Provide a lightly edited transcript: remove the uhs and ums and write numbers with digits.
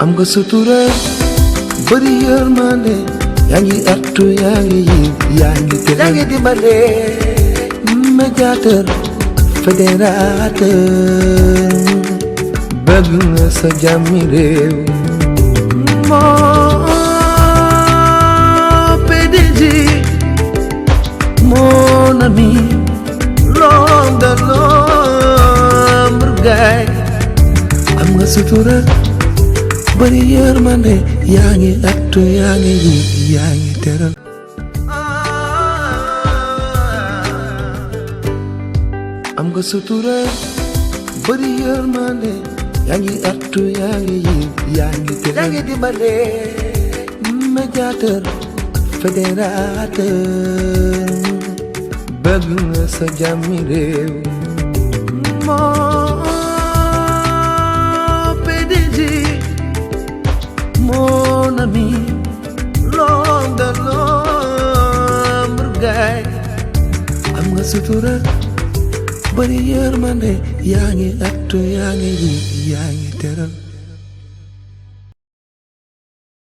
am nga sutura bari yërmande yaa ngi artu yaa ngi yiw yaa ngi te yaa ngi dimbale médiateur fédérateur bëgg nga sa jàmmi réew moo PDG mon ami l'homme de l'ombre gaay am nga sutura bari yërmande yaa ngi attu yaa ngi yiw yaa ngi teral am nga sutura bari yërmande yaa ngi attu yaa ngi yiw yaa ngi teral yaa ngi dimbale médiateur fédérateur bëgg nga sa jàmmi réew moo PDG mon ami l'homme de l'ombre gaay am nga sutura bari yërmande yaa ngi attu yaa ngi yiw yaa ngi teral